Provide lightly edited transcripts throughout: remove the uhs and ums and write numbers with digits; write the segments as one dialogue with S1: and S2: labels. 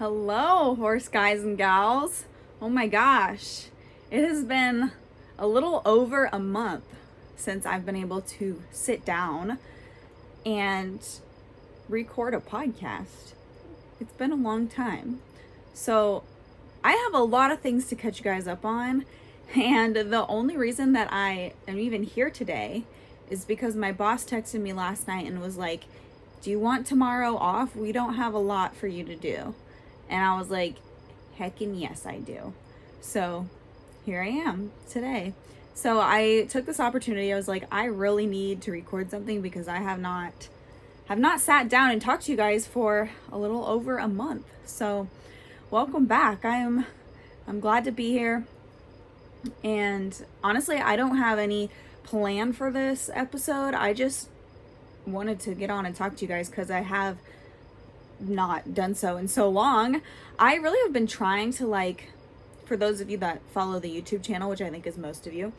S1: Hello, horse guys and gals. Oh my gosh. It has been a little over a month since I've been able to sit down and record a podcast. It's been a long time. So, I have a lot of things to catch you guys up on, and the only reason that I am even here today is because my boss texted me last night and was like, "Do you want tomorrow off? We don't have a lot for you to do." And I was like, heckin' yes, I do. So here I am today. So I took this opportunity. I was like, I really need to record something because I have not sat down and talked to you guys for a little over a month. So welcome back. I'm glad to be here. And honestly, I don't have any plan for this episode. I just wanted to get on and talk to you guys because I have not done so in so long. I really have been trying to, for those of you that follow the YouTube channel, which I think is most of you,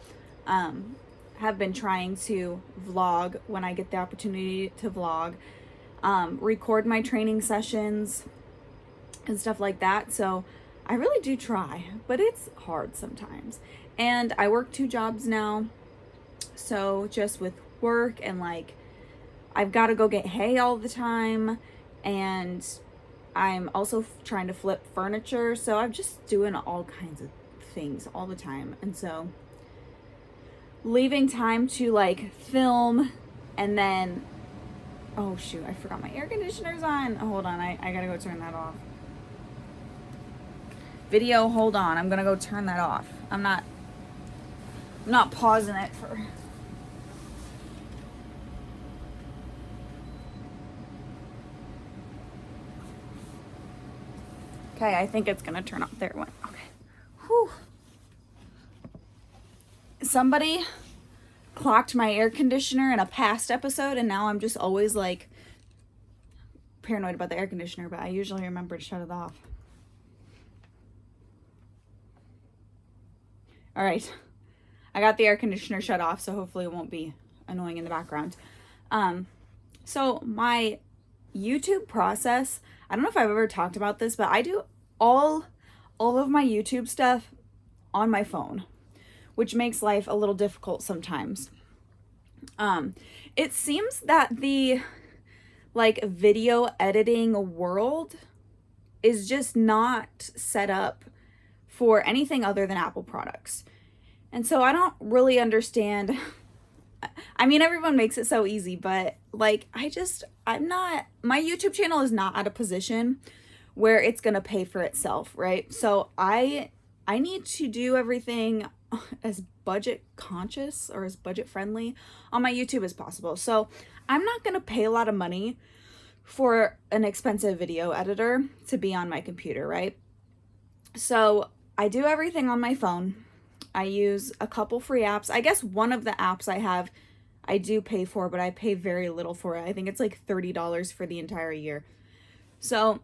S1: have been trying to vlog when I get the opportunity to vlog, record my training sessions and stuff like that. So I really do try, but it's hard sometimes. And I work 2 jobs now. So just with work and I've got to go get hay all the time. And I'm also trying to flip furniture. So I'm just doing all kinds of things all the time. And so leaving time to film and then, oh shoot, I forgot my air conditioner's on. Oh, hold on, I gotta go turn that off. Video, hold on, I'm gonna go turn that off. I'm not pausing it for... Okay, I think it's gonna turn off. There it went. Okay. Whew. Somebody clocked my air conditioner in a past episode, and now I'm just always paranoid about the air conditioner, but I usually remember to shut it off. All right. I got the air conditioner shut off, so hopefully it won't be annoying in the background. So my YouTube process, I don't know if I've ever talked about this, but I do all of my YouTube stuff on my phone, which makes life a little difficult sometimes. It seems that the video editing world is just not set up for anything other than Apple products. And so I don't really understand. I mean, everyone makes it so easy, but my YouTube channel is not at a position where it's going to pay for itself, right? So I need to do everything as budget conscious or as budget friendly on my YouTube as possible. So I'm not going to pay a lot of money for an expensive video editor to be on my computer, right? So I do everything on my phone. I use a couple free apps. I guess one of the apps I have, I do pay for, but I pay very little for it. I think it's $30 for the entire year. So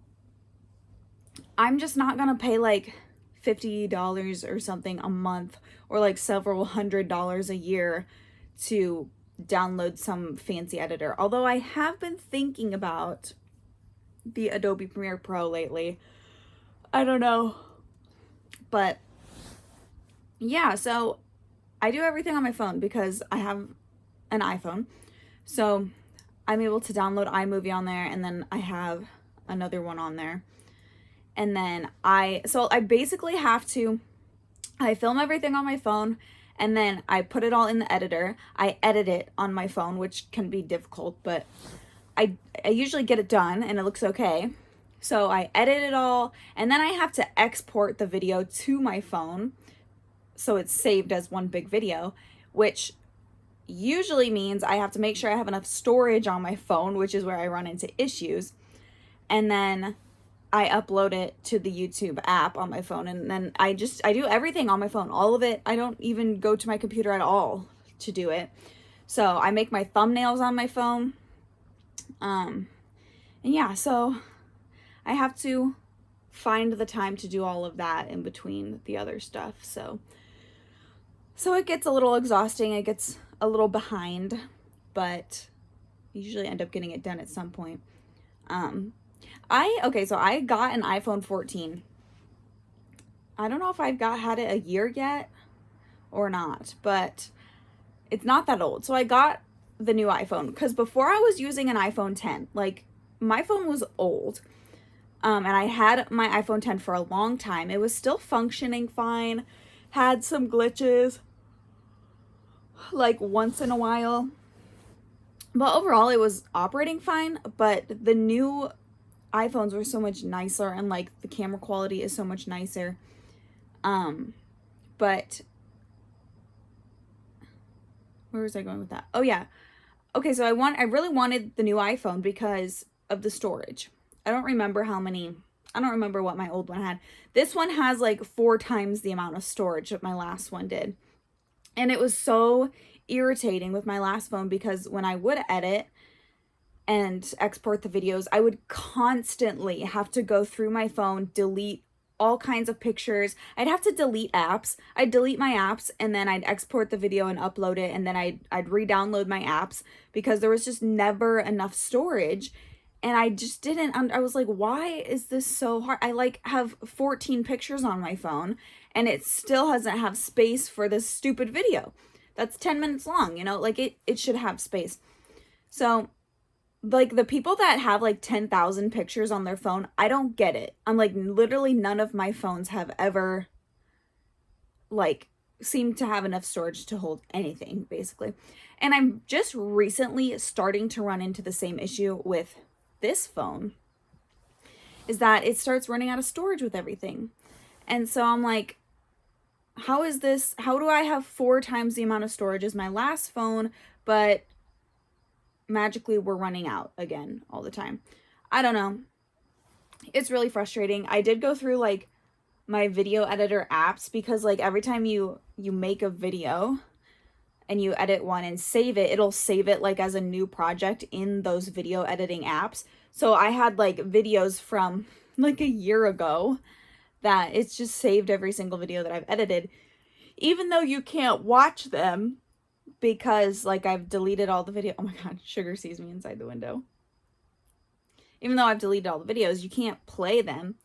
S1: I'm just not going to pay $50 or something a month or several $100s a year to download some fancy editor. Although I have been thinking about the Adobe Premiere Pro lately. I don't know. But yeah, so I do everything on my phone because I have an iPhone. So I'm able to download iMovie on there, and then I have another one on there. And then I basically I film everything on my phone, and then I put it all in the editor. I edit it on my phone, which can be difficult, but I usually get it done and it looks okay. So I edit it all, and then I have to export the video to my phone so it's saved as one big video, which usually means I have to make sure I have enough storage on my phone, which is where I run into issues. And then I upload it to the YouTube app on my phone, and then I do everything on my phone, all of it. I don't even go to my computer at all to do it. So I make my thumbnails on my phone. And yeah, so I have to find the time to do all of that in between the other stuff. So it gets a little exhausting. It gets a little behind, but I usually end up getting it done at some point. Okay, so I got an iPhone 14. I don't know if I've had it a year yet or not, but it's not that old. So I got the new iPhone because before I was using an iPhone 10. Like, my phone was old. And I had my iPhone 10 for a long time. It was still functioning fine, had some glitches, like once in a while. But overall, it was operating fine. But the new iPhones were so much nicer, and like the camera quality is so much nicer. But where was I going with that? Oh yeah. Okay, so I really wanted the new iPhone because of the storage. I don't remember I don't remember what my old one had. This one has like 4 times the amount of storage that my last one did. And it was so irritating with my last phone because when I would edit and export the videos, I would constantly have to go through my phone, delete all kinds of pictures. I'd have to delete apps. I'd delete my apps and then I'd export the video and upload it, and then I'd re-download my apps because there was just never enough storage. And I just didn't I was like, why is this so hard? I like have 14 pictures on my phone and it still doesn't have space for this stupid video. That's 10 minutes long, like it should have space. So like the people that have like 10,000 pictures on their phone, I don't get it. I'm like, literally none of my phones have ever like seemed to have enough storage to hold anything, basically. And I'm just recently starting to run into the same issue with this phone, is that it starts running out of storage with everything. And so I'm like, how do I have 4 times the amount of storage as my last phone, but magically we're running out again all the time? I don't know. It's really frustrating. I did go through like my video editor apps because like every time you make a video and you edit one and save it, it'll save it like as a new project in those video editing apps. So I had like videos from like a year ago that it's just saved every single video that I've edited, even though you can't watch them because like I've deleted all the video. Oh my God, Sugar sees me inside the window. Even though I've deleted all the videos, you can't play them.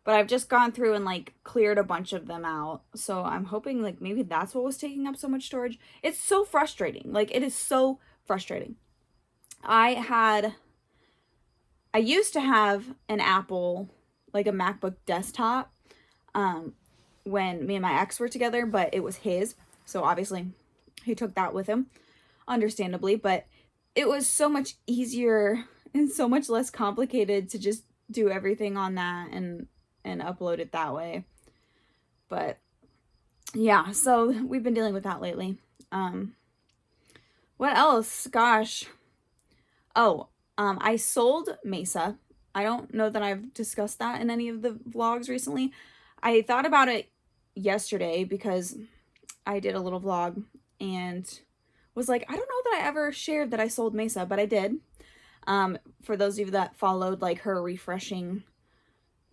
S1: But I've just gone through and like cleared a bunch of them out. So I'm hoping like maybe that's what was taking up so much storage. It's so frustrating. Like, it is so frustrating. I used to have an Apple, like a MacBook desktop, when me and my ex were together, but it was his. So obviously he took that with him, understandably, but it was so much easier and so much less complicated to just do everything on that and upload it that way. But yeah, so we've been dealing with that lately. What else? Gosh. Oh, I sold Mesa. I don't know that I've discussed that in any of the vlogs recently. I thought about it yesterday because I did a little vlog and was like, I don't know that I ever shared that I sold Mesa, but I did. For those of you that followed like her refreshing,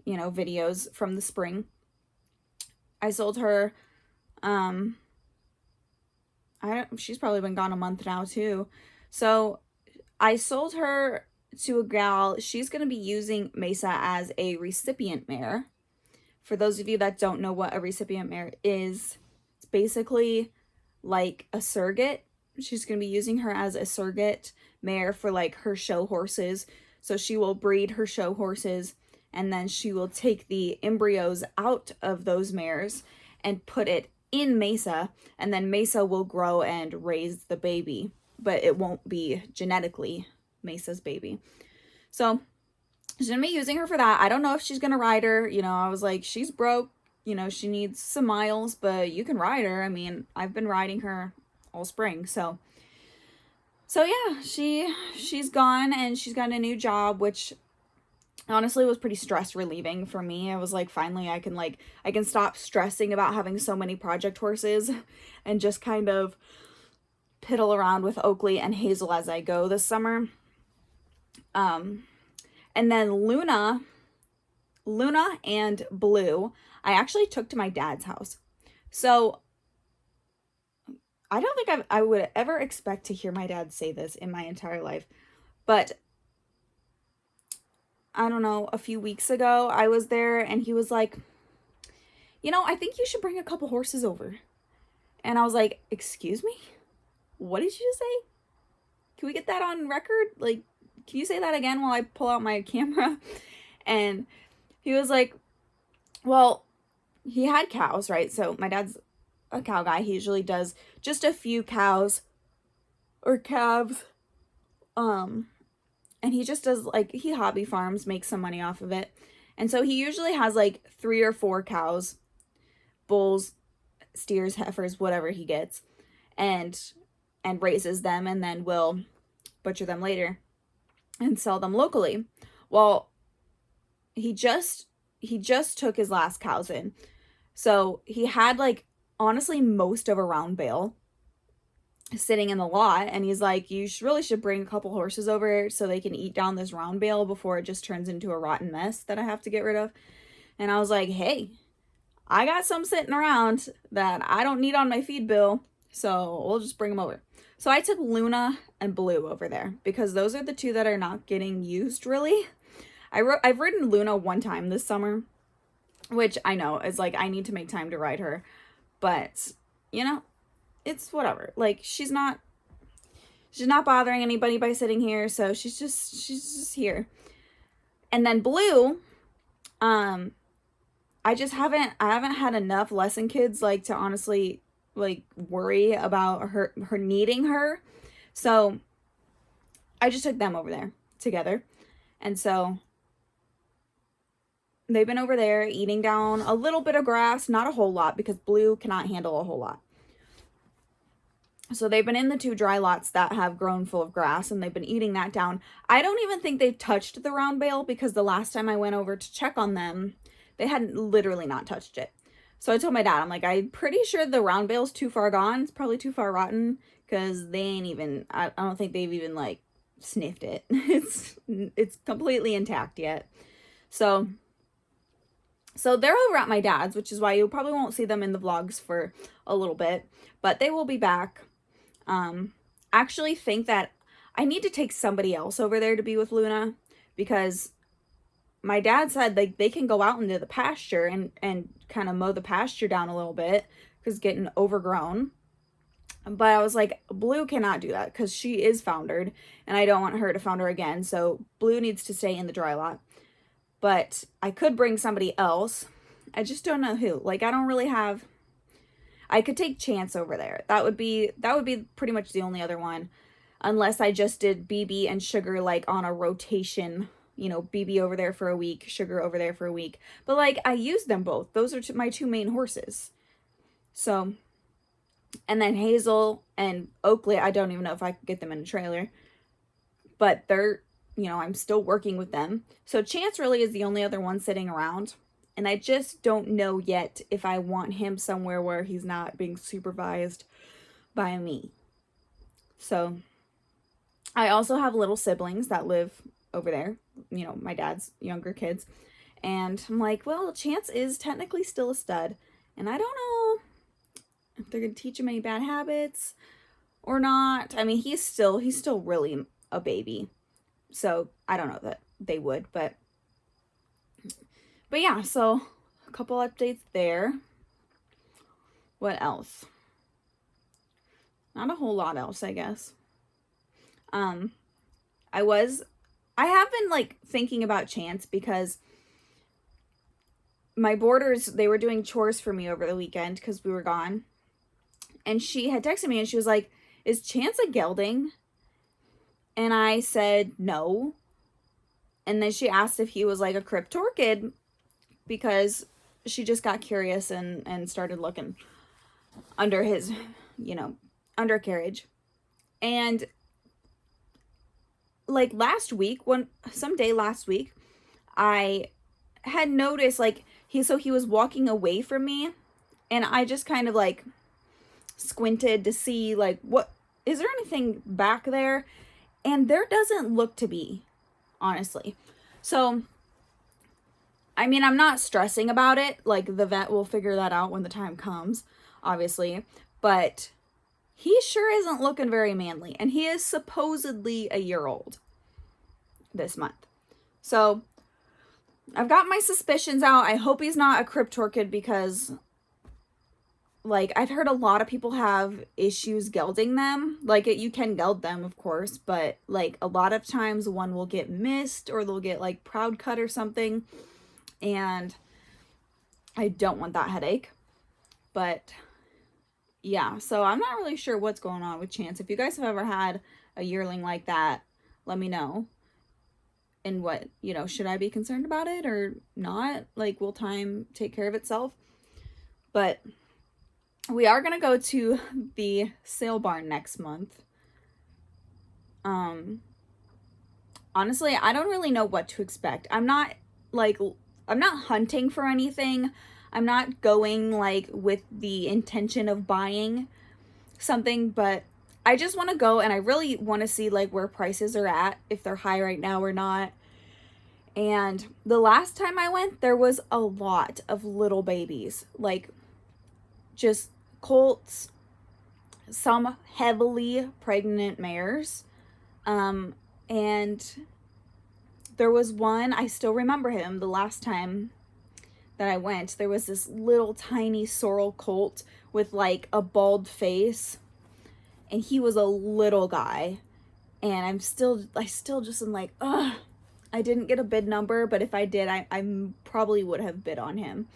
S1: videos from the spring, I sold her. She's probably been gone a month now too. So I sold her to a gal. She's going to be using Mesa as a recipient mare. For those of you that don't know what a recipient mare is, it's basically like a surrogate. She's going to be using her as a surrogate mare for like her show horses. So she will breed her show horses and then she will take the embryos out of those mares and put it in Mesa, and then Mesa will grow and raise the baby, but it won't be genetically Mesa's baby. So she's gonna be using her for that. I don't know if she's gonna ride her. I was like, she's broke, she needs some miles, but you can ride her. I mean, I've been riding her all spring. So yeah, she's gone and she's got a new job, which honestly was pretty stress relieving for me. I was like, finally I can stop stressing about having so many project horses and just kind of piddle around with Oakley and Hazel as I go this summer. And then Luna and Blue, I actually took to my dad's house. So I don't think I would ever expect to hear my dad say this in my entire life, but I don't know, a few weeks ago, I was there and he was like, I think you should bring a couple horses over. And I was like, excuse me? What did you just say? Can we get that on record? Like, can you say that again while I pull out my camera? And he was like, well, he had cows, right? So my dad's a cow guy. He usually does just a few cows or calves. And he just does, like, he hobby farms, makes some money off of it. And so he usually has like 3 or 4 cows, bulls, steers, heifers, whatever he gets, and raises them, and then will butcher them later and sell them locally. Well, he just took his last cows in. So he had, like, honestly most of a round bale sitting in the lot, and he's like, you really should bring a couple horses over so they can eat down this round bale before it just turns into a rotten mess that I have to get rid of. And I was like, hey, I got some sitting around that I don't need on my feed bill, so we'll just bring them over. So I took Luna and Blue over there because those are the 2 that are not getting used really. I've ridden Luna one time this summer, which I know is like, I need to make time to ride her, but it's whatever. Like, she's not bothering anybody by sitting here, so she's just here. And then Blue, I haven't had enough lesson kids, like, to honestly, like, worry about her needing her. So I just took them over there together. And so they've been over there eating down a little bit of grass, not a whole lot, because Blue cannot handle a whole lot. So they've been in the 2 dry lots that have grown full of grass, and they've been eating that down. I don't even think they've touched the round bale, because the last time I went over to check on them, they had literally not touched it. So I told my dad, I'm like, I'm pretty sure the round bale's too far gone. It's probably too far rotten, because they ain't even, I don't think they've even, like, sniffed it. It's completely intact yet. So they're over at my dad's, which is why you probably won't see them in the vlogs for a little bit, but they will be back. Actually think that I need to take somebody else over there to be with Luna, because my dad said, like, they can go out into the pasture and kind of mow the pasture down a little bit because it's getting overgrown. But I was like, Blue cannot do that because she is foundered, and I don't want her to founder again. So Blue needs to stay in the dry lot. But I could bring somebody else. I just don't know who. Like, I don't really have... I could take Chance over there. That would be pretty much the only other one. Unless I just did BB and Sugar, like, on a rotation. BB over there for a week, Sugar over there for a week. But, like, I use them both. Those are my 2 main horses. So, and then Hazel and Oakley, I don't even know if I could get them in a trailer. But they're, I'm still working with them. So Chance really is the only other one sitting around. And I just don't know yet if I want him somewhere where he's not being supervised by me. So I also have little siblings that live over there, my dad's younger kids. And I'm like, well, Chance is technically still a stud. And I don't know if they're going to teach him any bad habits or not. I mean, he's still really a baby. So I don't know that they would, but yeah, so a couple updates there. What else? Not a whole lot else, I guess. I have been, like, thinking about Chance because my boarders, they were doing chores for me over the weekend because we were gone. And she had texted me and she was like, is Chance a gelding? And I said, no. And then she asked if he was, like, a cryptorchid, because she just got curious and started looking under his, undercarriage. And, like, last week, someday last week, I had noticed, like, he was walking away from me, and I just kind of, like, squinted to see, like, what, is there anything back there? And there doesn't look to be, honestly. So, I mean, I'm not stressing about it. Like, the vet will figure that out when the time comes, obviously. But he sure isn't looking very manly. And he is supposedly a year old this month. So, I've got my suspicions out. I hope he's not a cryptorchid because, like, I've heard a lot of people have issues gelding them. Like, you can geld them, of course, but, like, a lot of times one will get missed or they'll get, like, proud cut or something. And I don't want that headache. But, yeah, so I'm not really sure what's going on with Chance. If you guys have ever had a yearling like that, let me know. And what, you know, should I be concerned about it or not? Like, will time take care of itself? But we are going to go to the sale barn next month. Honestly, I don't really know what to expect. I'm not hunting for anything. I'm not going like with the intention of buying something, but I just want to go and I really want to see like where prices are at, if they're high right now or not. And the last time I went, there was a lot of little babies, like just colts, some heavily pregnant mares. And there was one, I still remember him the last time that I went. There was this little tiny sorrel colt with like a bald face, and he was a little guy. And I still just am like, ugh, I didn't get a bid number, but if I did, I probably would have bid on him.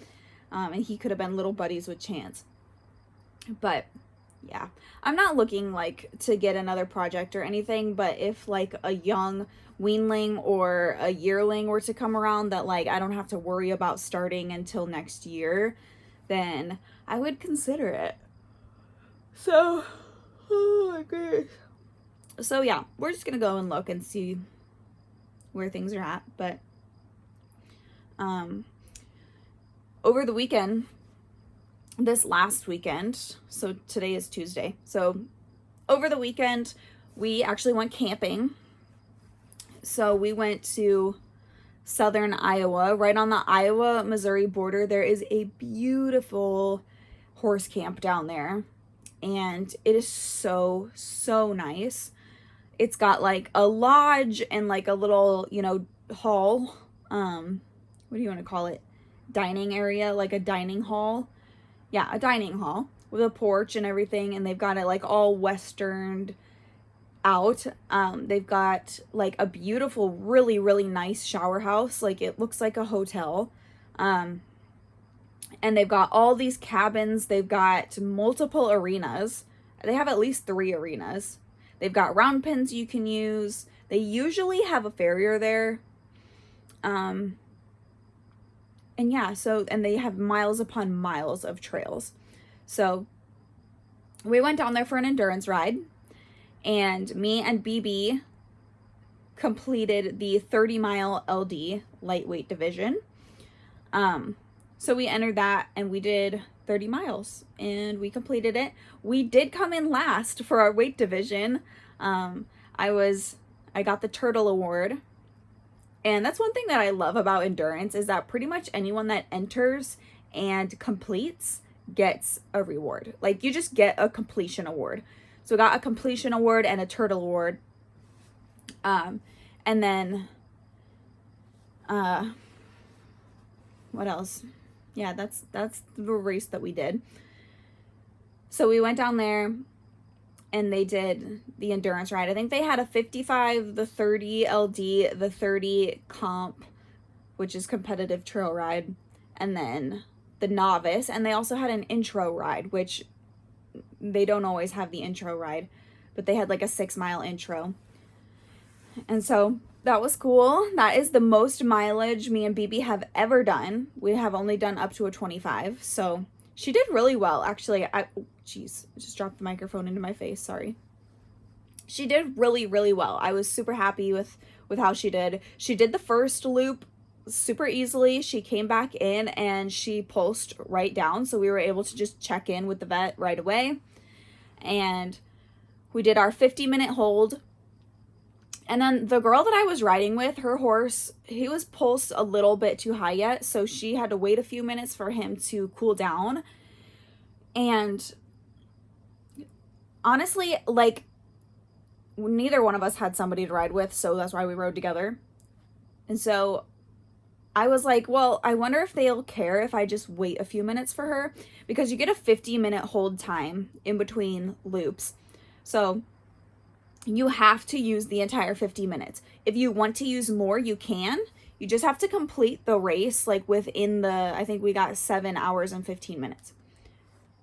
S1: And he could have been little buddies with Chance. But yeah, I'm not looking like to get another project or anything, but if like a young weanling or a yearling were to come around that like I don't have to worry about starting until next year, then I would consider it. So, oh my goodness. So yeah, we're just gonna go and look and see where things are at. But over the weekend, this last weekend, so today is Tuesday, so over the weekend we actually went camping. So we went to southern Iowa, right on the Iowa-Missouri border. There is a beautiful horse camp down there, and it is so nice. It's got like a lodge and like a little, you know, hall, what do you want to call it, dining area, like a dining hall. Yeah, a dining hall with a porch and everything, and they've got it like all westerned out. They've got like a beautiful, really nice shower house. Like it looks like a hotel. And they've got all these cabins. They've got multiple arenas. They have at least 3 arenas. They've got round pens you can use. They usually have a farrier there. And yeah, so, and they have miles upon miles of trails. So we went down there for an endurance ride, and me and BB completed the 30-mile LD lightweight division. So we entered that and we did 30 miles and we completed it. We did come in last for our weight division. I got the Turtle Award. And that's one thing that I love about endurance, is that pretty much anyone that enters and completes gets a reward. Like you just get a completion award. So I got a completion award and a Turtle Award. And then, what else? Yeah, that's the race that we did. So we went down there and they did the endurance ride. I think they had a 55, the 30 LD, the 30 comp, which is competitive trail ride, and then the novice. And they also had an intro ride, which they don't always have the intro ride, but they had like a 6-mile intro. And so that was cool. That is the most mileage me and BB have ever done. We have only done up to a 25. So she did really well. Actually, I just dropped the microphone into my face. Sorry. She did really well. I was super happy with how she did. She did the first loop super easily. She came back in and she pulsed right down. So we were able to just check in with the vet right away. And we did our 50-minute hold. And then the girl that I was riding with, her horse, he was pulsed a little bit too high yet. So she had to wait a few minutes for him to cool down. And honestly, like, neither one of us had somebody to ride with. So that's why we rode together. And so I was like, well, I wonder if they'll care if I just wait a few minutes for her, because you get a 50-minute hold time in between loops. So you have to use the entire 50 minutes. If you want to use more, you can. You just have to complete the race like within I think we got 7 hours and 15 minutes.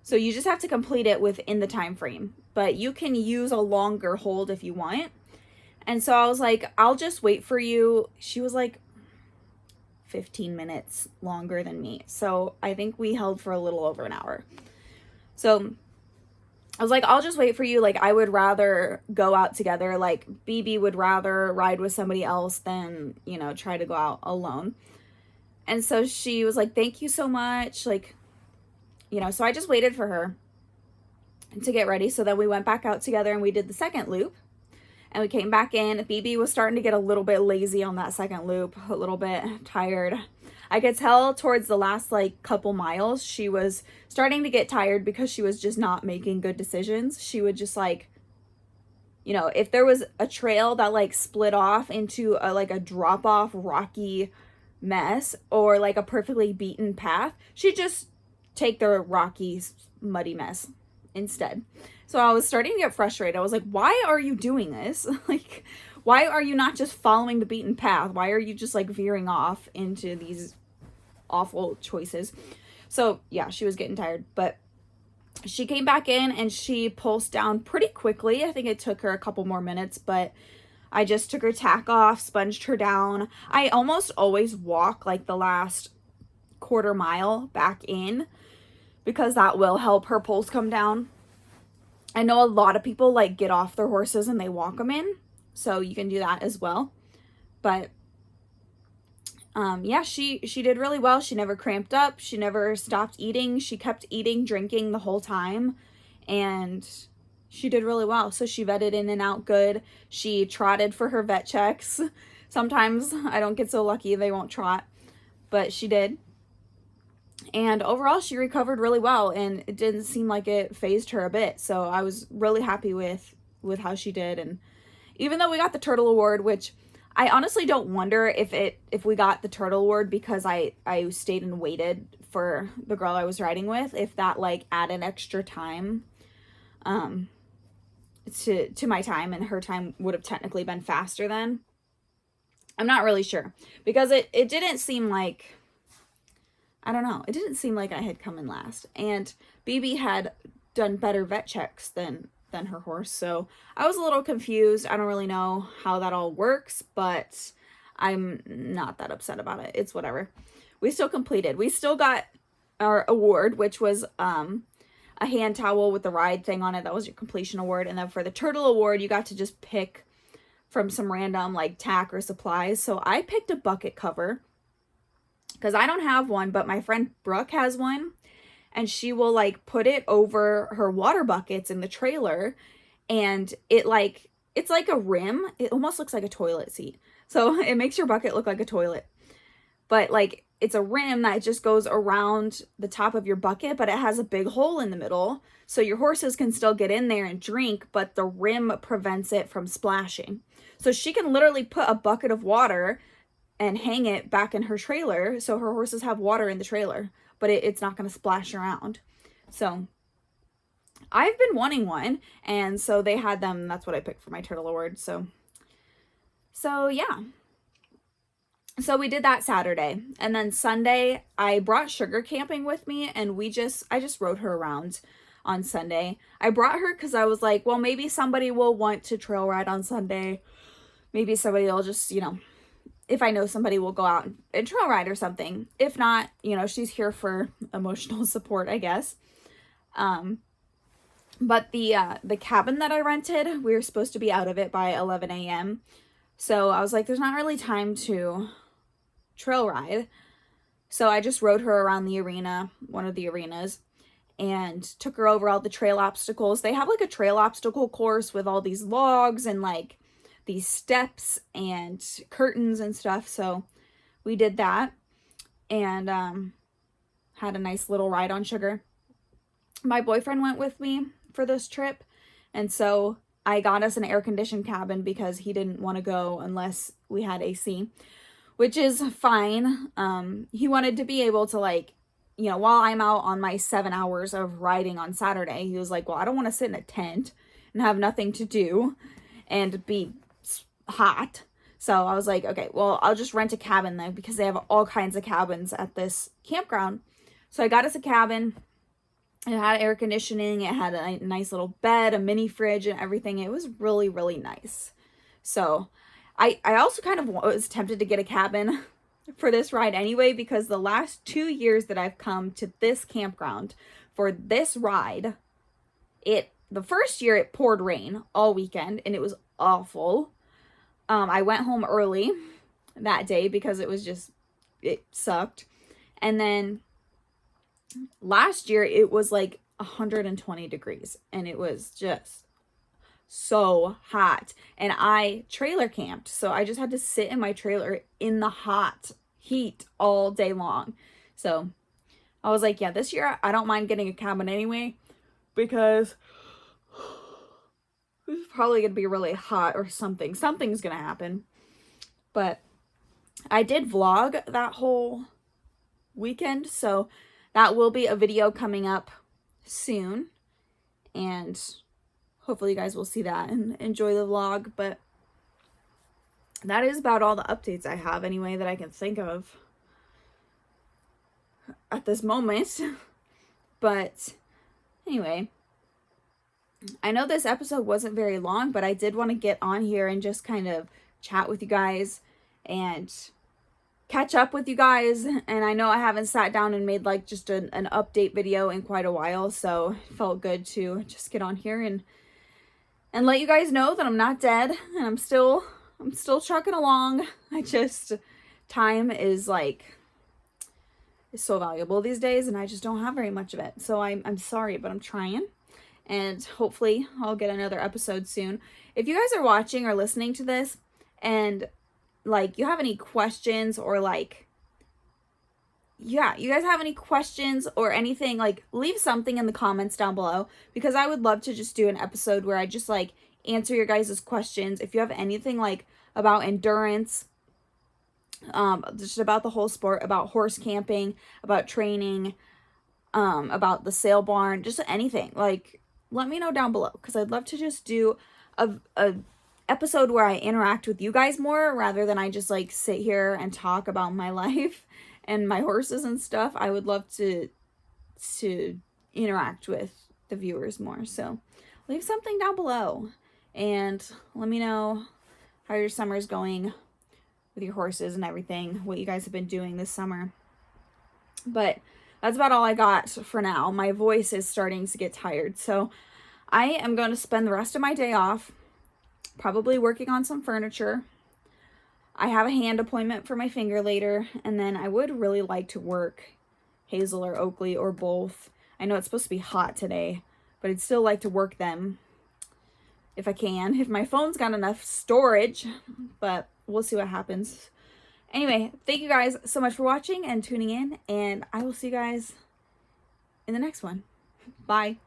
S1: So you just have to complete it within the time frame, but you can use a longer hold if you want. And so I was like, I'll just wait for you. She was like 15 minutes longer than me. So I think we held for a little over an hour. So I was like, I'll just wait for you. Like, I would rather go out together. Like, BB would rather ride with somebody else than, you know, try to go out alone. And so she was like, thank you so much. Like, you know, so I just waited for her to get ready. So then we went back out together and we did the second loop. And we came back in. BB was starting to get a little bit lazy on that second loop, a little bit tired. I could tell towards the last like couple miles, she was starting to get tired because she was just not making good decisions. She would just like, you know, if there was a trail that like split off into a drop off rocky mess or like a perfectly beaten path, she'd just take the rocky muddy mess instead. So I was starting to get frustrated. I was like, why are you doing this? Like, why are you not just following the beaten path? Why are you just like veering off into these awful choices? So yeah, she was getting tired, but she came back in and she pulsed down pretty quickly. I think it took her a couple more minutes, but I just took her tack off, sponged her down. I almost always walk like the last quarter mile back in because that will help her pulse come down. I know a lot of people like get off their horses and they walk them in, so you can do that as well. But yeah, she did really well. She never cramped up. She never stopped eating. She kept eating, drinking the whole time, and she did really well. So she vetted in and out good. She trotted for her vet checks. Sometimes I don't get so lucky they won't trot, but she did. And overall, she recovered really well, and it didn't seem like it phased her a bit. So I was really happy with how she did. And even though we got the turtle award, which I honestly don't wonder if we got the turtle award because I stayed and waited for the girl I was riding with, if that like added extra time to my time, and her time would have technically been faster then. I'm not really sure, because it didn't seem like, I don't know, it didn't seem like I had come in last, and BB had done better vet checks than her horse, so I was a little confused. I don't really know how that all works, but I'm not that upset about it. It's whatever. We still completed. We still got our award, which was a hand towel with the ride thing on it. That was your completion award. And then for the turtle award, you got to just pick from some random like tack or supplies. So I picked a bucket cover because I don't have one, but my friend Brooke has one. And she will like put it over her water buckets in the trailer, and it's like a rim. It almost looks like a toilet seat. So it makes your bucket look like a toilet. But like it's a rim that just goes around the top of your bucket, but it has a big hole in the middle. So your horses can still get in there and drink, but the rim prevents it from splashing. So she can literally put a bucket of water and hang it back in her trailer so her horses have water in the trailer, but it's not going to splash around. So I've been wanting one, and so they had them. That's what I picked for my turtle award. So yeah. So we did that Saturday, and then Sunday I brought Sugar camping with me, and I just rode her around on Sunday. I brought her because I was like, well, maybe somebody will want to trail ride on Sunday. Maybe somebody will just, you know, if I know somebody will go out and trail ride or something. If not, you know, she's here for emotional support, I guess. But the cabin that I rented, we were supposed to be out of it by 11 a.m. So I was like, there's not really time to trail ride. So I just rode her around the arena, one of the arenas, and took her over all the trail obstacles. They have like a trail obstacle course with all these logs and like these steps and curtains and stuff. So we did that and had a nice little ride on Sugar. My boyfriend went with me for this trip, and so I got us an air-conditioned cabin because he didn't want to go unless we had AC, which is fine. He wanted to be able to, like, you know, while I'm out on my 7 hours of riding on Saturday, he was like, well, I don't want to sit in a tent and have nothing to do and be hot. So I was like, okay, well, I'll just rent a cabin then, because they have all kinds of cabins at this campground. So I got us a cabin. It had air conditioning. It had a nice little bed, a mini fridge, and everything. It was really, really nice. So I also kind of was tempted to get a cabin for this ride anyway, because the last 2 years that I've come to this campground for this ride, the first year it poured rain all weekend and it was awful. I went home early that day because it sucked. And then last year it was like 120 degrees and it was just so hot. And I trailer camped, so I just had to sit in my trailer in the hot heat all day long. So I was like, yeah, this year I don't mind getting a cabin anyway, because it's probably gonna be really hot or something. Something's gonna happen. But I did vlog that whole weekend, so that will be a video coming up soon, and hopefully you guys will see that and enjoy the vlog. But that is about all the updates I have anyway that I can think of at this moment. But anyway, I know this episode wasn't very long, but I did want to get on here and just kind of chat with you guys and catch up with you guys. And I know I haven't sat down and made like just an update video in quite a while, so it felt good to just get on here and let you guys know that I'm not dead and I'm still trucking along. Time is so valuable these days, and I just don't have very much of it. So I'm sorry, but I'm trying. And hopefully I'll get another episode soon. If you guys are watching or listening to this and like you have any questions, or like, yeah, you guys have any questions or anything, like leave something in the comments down below, because I would love to just do an episode where I just like answer your guys' questions. If you have anything like about endurance, just about the whole sport, about horse camping, about training, about the sale barn, just anything, like let me know down below, because I'd love to just do a episode where I interact with you guys more, rather than I just like sit here and talk about my life and my horses and stuff. I would love to interact with the viewers more. So leave something down below and let me know how your summer's going with your horses and everything, what you guys have been doing this summer. But that's about all I got for now. My voice is starting to get tired, so I am going to spend the rest of my day off probably working on some furniture. I have a hand appointment for my finger later, and then I would really like to work Hazel or Oakley or both. I know it's supposed to be hot today, but I'd still like to work them if I can, if my phone's got enough storage, but we'll see what happens. Anyway, thank you guys so much for watching and tuning in, and I will see you guys in the next one. Bye.